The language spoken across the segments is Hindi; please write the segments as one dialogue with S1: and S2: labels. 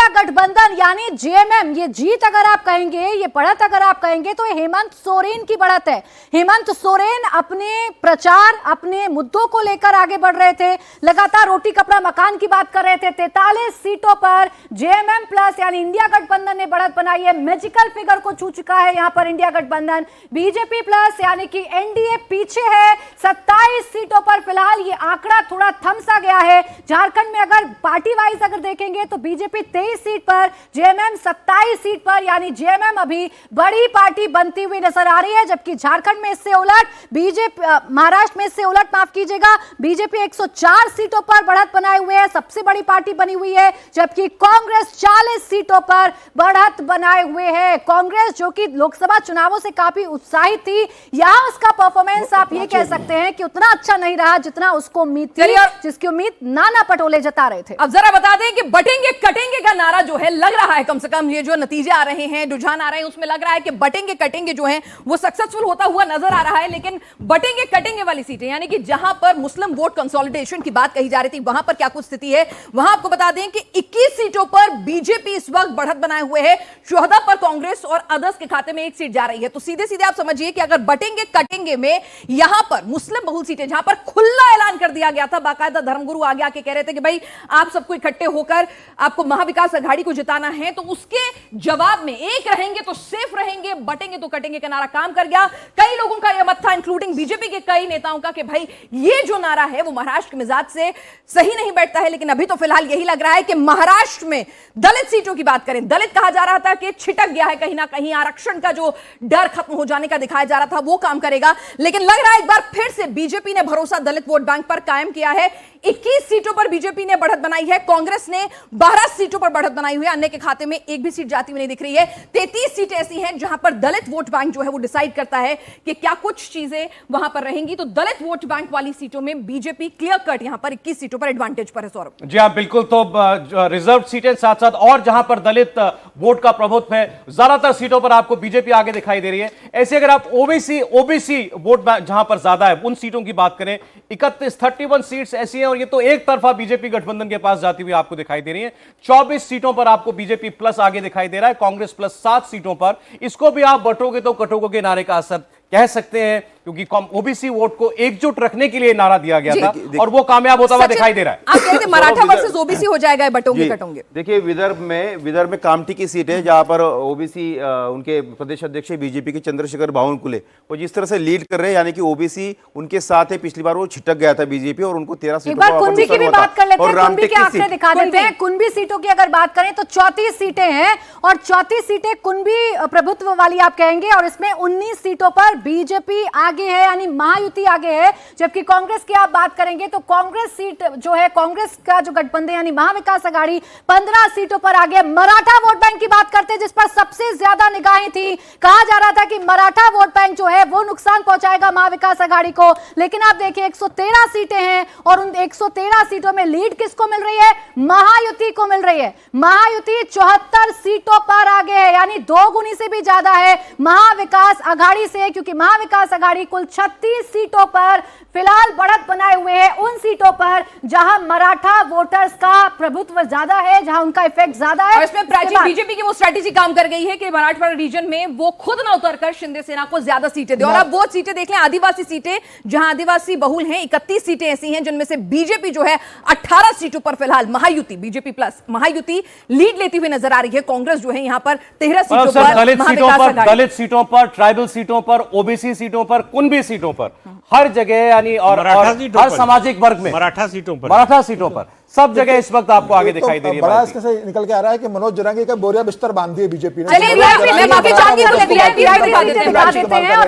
S1: इंडिया गठबंधन यानी जेएमएम, ये जीत अगर आप कहेंगे, ये बढ़त अगर आप कहेंगे, तो हेमंत सोरेन की बढ़त है। हेमंत सोरेन अपने प्रचार, अपने मुद्दों को लेकर आगे बढ़ रहे थे, लगातार रोटी कपड़ा मकान की बात कर रहे थे। 43 सीटों पर जेएमएम प्लस यानी इंडिया गठबंधन ने बढ़त बनाई है, मैजिकल फिगर को छू चुका है यहां पर इंडिया गठबंधन। बीजेपी प्लस यानी कि एनडीए पीछे है 27 सीटों पर। फिलहाल ये आंकड़ा थोड़ा थम सा गया है। झारखंड में अगर पार्टी वाइज अगर देखेंगे तो बीजेपी 23 सीट पर, जेएमएम 27 सीट पर, यानी जेएमएम अभी बड़ी पार्टी बनती हुई नजर आ रही है। जबकि झारखंड में इससे उलट बीजेपी, महाराष्ट्र में इससे उलट, माफ कीजिएगा, बीजेपी 104 सीटों पर बढ़त बनाए हुए है, सबसे बड़ी पार्टी बनी हुई है। जबकि कांग्रेस 40 सीटों पर बढ़त बनाए हुए है। कांग्रेस जो कि लोकसभा चुनावों से काफी उत्साहित थी, यहां उसका परफॉर्मेंस आप ये कह सकते हैं कि उतना अच्छा नहीं रहा जितना उसको उम्मीद थी, जिसकी उम्मीद नाना पटोले जता रहे थे।
S2: अब जरा बता दें कि बटेंगे कटेंगे का नारा जो है लग रहा है, कम से कम ये जो नतीजे आ रहे हैं, रुझान आ रहे हैं, उसमें लग रहा है कि बटेंगे कटेंगे जो है वो सक्सेसफुल होता हुआ नजर आ रहा है। लेकिन बटेंगे कटेंगे वाली सीटें, यानी कि जहां पर मुस्लिम वोट कंसोलिडेशन की बात कही जा रही थी, वहां पर क्या कुछ स्थिति है, वहां आपको बता दें कि 21 सीटों पर बीजेपी इस वक्त बढ़त बनाए हुए है, 14 पर कांग्रेस और अदर्स के खाते में 1 सीट जा रही है। तो सीधे सीधे आप समझिए कि अगर बटेंगे कटेंगे में यहां पर मुस्लिम बहुल सीटें, जहां पर खुला ऐलान कर दिया गया था, बाकायदा धर्मगुरु आगे आके कह रहे थे कि भाई आप सबको इकट्ठे होकर आपको महाविकास अघाड़ी को जिताना है, तो उसके जवाब में एक रहेंगे तो सेफ रहेंगे, बटेंगे तो कटेंगे का नारा काम कर गया। कई लोगों का यह मत था, इंक्लूडिंग बीजेपी के कई नेताओं का, कि भाई ये जो नारा है वो महाराष्ट्र के मिजाज से सही नहीं बैठता है। लेकिन अभी तो फिलहाल यही लग रहा है कि महाराष्ट्र में दलित सीटों की बात करें, दलित कहा जा रहा था कि छिटक गया है कहीं ना कहीं, आरक्षण का जो डर खत्म हो जाने का दिखाया जा रहा था वो काम करेगा। लेकिन लग रहा है एक बार फिर से बीजेपी ने भरोसा दलित वोट बैंक पर कायम किया है। 21 सीटों पर बीजेपी ने बढ़त बनाई है, कांग्रेस ने 12 सीटों पर बढ़त बनाई हुई है, अन्य के खाते में एक भी सीट जाती हुई नहीं दिख रही है। 33 सीटें ऐसी हैं जहां पर दलित वोट बैंक जो है वो डिसाइड करता है कि क्या कुछ चीजें वहां पर रहेंगी। तो दलित वोट बैंक वाली सीटों में बीजेपी क्लियर कट यहां पर 21 सीटों पर एडवांटेज पर है। सौरभ
S3: जी हाँ, बिल्कुल। तो रिजर्व सीटें साथ साथ और जहां पर दलित वोट का प्रभुत्व है, ज्यादातर सीटों पर आपको बीजेपी आगे दिखाई दे रही है। ऐसे अगर आप ओबीसी वोट जहां पर ज्यादा है उन सीटों की बात करें, 31 सीट्स ऐसी हैं, और ये तो एक तरफा बीजेपी गठबंधन के पास जाती हुई आपको दिखाई दे रही है। 24 सीटों पर आपको बीजेपी प्लस आगे दिखाई दे रहा है, कांग्रेस प्लस 7 सीटों पर। इसको भी आप बटोगे तो कटोगे नारे का असर कह सकते हैं, क्योंकि ओबीसी वोट को एकजुट रखने के लिए नारा दिया गया था और वो कामयाब होता हुआ दिखाई दे रहा है।
S2: आप कहते हैं मराठा वर्सेस ओबीसी हो जाएगा, बटोगे कटोगे।
S4: देखिए, विदर्भ में कामठी की सीट है जहां पर ओबीसी उनके प्रदेश अध्यक्ष बीजेपी के चंद्रशेखर बावनकुले वो जिस तरह से लीड कर रहे हैं, यानी कि ओबीसी उनके साथ है। पिछली बार वो छिटक गया था बीजेपी और उनको 13 सीटों पर
S1: कुंभी की भी बात कर लेते हैं, कुंभी के आंकड़े दिखा देते हैं। कुंभी सीटों की अगर बात करें तो 34 सीटें हैं और 34 सीटें कुंभी प्रभुत्व वाली आप कहेंगे, और इसमें 19 सीटों पर बीजेपी आगे है, यानी महायुति आगे है। जबकि कांग्रेस की आप बात करेंगे तो कांग्रेस सीट जो है, कांग्रेस का जो गठबंधन यानी महाविकास अघाड़ी 15 सीटों पर आगे। मराठा वोट बैंक की बात करते हैं जिस पर सबसे ज्यादा निगाहें थी, कहा जा रहा था कि मराठा वोट बैंक जो है वो नुकसान पहुंचाएगा महाविकास अघाड़ी को। लेकिन आप देखिए 113 सीटें हैं और उन 113 सीटों में लीड किसको मिल रही है? महायुति को मिल रही है। महायुति 74 सीटों पर आगे है, यानी 2 गुनी से भी ज्यादा है महाविकास अघाड़ी से, क्योंकि महाविकास अघाड़ी कुल 36 सीटों पर फिलहाल बढ़त बनाए हुए हैं, उन सीटों पर जहां मराठा वोटर्स का प्रभुत्व ज्यादा है, जहां उनका इफेक्ट ज्यादा है।
S2: और इसमें प्राचीन बीजेपी की वो स्ट्रेटेजी काम कर गई है कि मराठवाड़ा रीजन में वो खुद ना उतरकर शिंदे सेना को ज्यादा सीटें दे। और अब वो सीटें देख लें, आदिवासी सीटें, जहां आदिवासी बहुल हैं, 31 सीटें ऐसी हैं जिनमें से बीजेपी जो है 18 सीटों पर फिलहाल Mahayuti, BJP plus Mahayuti lead लेती हुई नजर आ रही है। कांग्रेस जो है यहां पर 13 सीटों पर,
S3: दलित सीटों पर, ट्राइबल सीटों पर, ओबीसी सीटों पर, कुंभी सीटों पर, हर जगह, यानी और हर सामाजिक वर्ग में, मराठा सीटों पर सब जगह इस वक्त आपको आगे दिखाई दे रही है।
S5: बड़ा इससे निकल के आ रहा है कि मनोज जरंगे का बोरिया बिस्तर बांध दिए बीजेपी ने।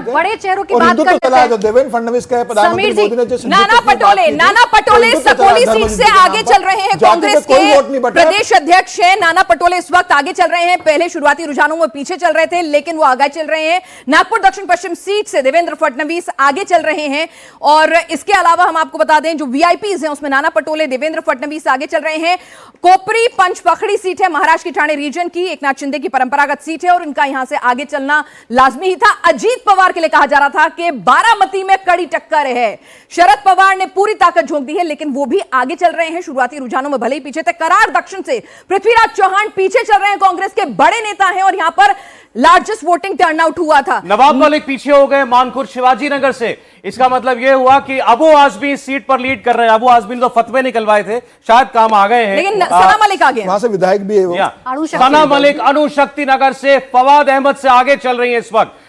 S1: बड़े चेहरों की बात करते हैं,
S5: देवेंद्र फडणवीस का, प्रधानमंत्री मोदी ने
S2: नाना पटोले सकोली सीट से आगे चल रहे हैं। कांग्रेस के प्रदेश अध्यक्ष हैं नाना पटोले, इस वक्त आगे चल रहे हैं। पहले शुरुआती रुझानों में पीछे चल रहे थे, लेकिन वो आगे चल रहे हैं। नागपुर दक्षिण पश्चिम सीट से देवेंद्र फडणवीस आगे चल रहे हैं। और इसके अलावा हम आपको बता दें, जो वीआईपीज हैं उसमें नाना पटोले, देवेंद्र फडणवीस 20 आगे चल रहे हैं। कोपरी पंचपखड़ी सीट है महाराष्ट्र की ठाणे रीजन की, एकनाथ शिंदे की परंपरागत सीट है और उनका यहां से आगे चलना लाजमी ही था। अजीत पवार के लिए कहा जा रहा था कि बारामती में कड़ी टक्कर है। शरद पवार ने पूरी ताकत झोंक दी है, लेकिन वो भी आगे चल रहे हैं। शुरुआती रुझानों में भले ही पीछे थे। करार दक्षिण से पृथ्वीराज चौहान पीछे चल रहे हैं, कांग्रेस के बड़े नेता हैं और यहां पर लार्जेस्ट वोटिंग टर्नआउट हुआ था।
S3: नवाब मलिक पीछे हो गए मानखुर्द शिवाजी नगर से। इसका मतलब यह हुआ कि अबू आजमी इस सीट पर लीड कर रहे हैं। अबू आजमी ने तो फतवे निकलवाए थे, शायद काम आ गए हैं,
S2: लेकिन सना मलिक आगे हैं।
S5: वहां से विधायक भी है वो।
S3: सना मलिक अणुशक्ति नगर से फवाद अहमद से आगे चल रही है इस वक्त।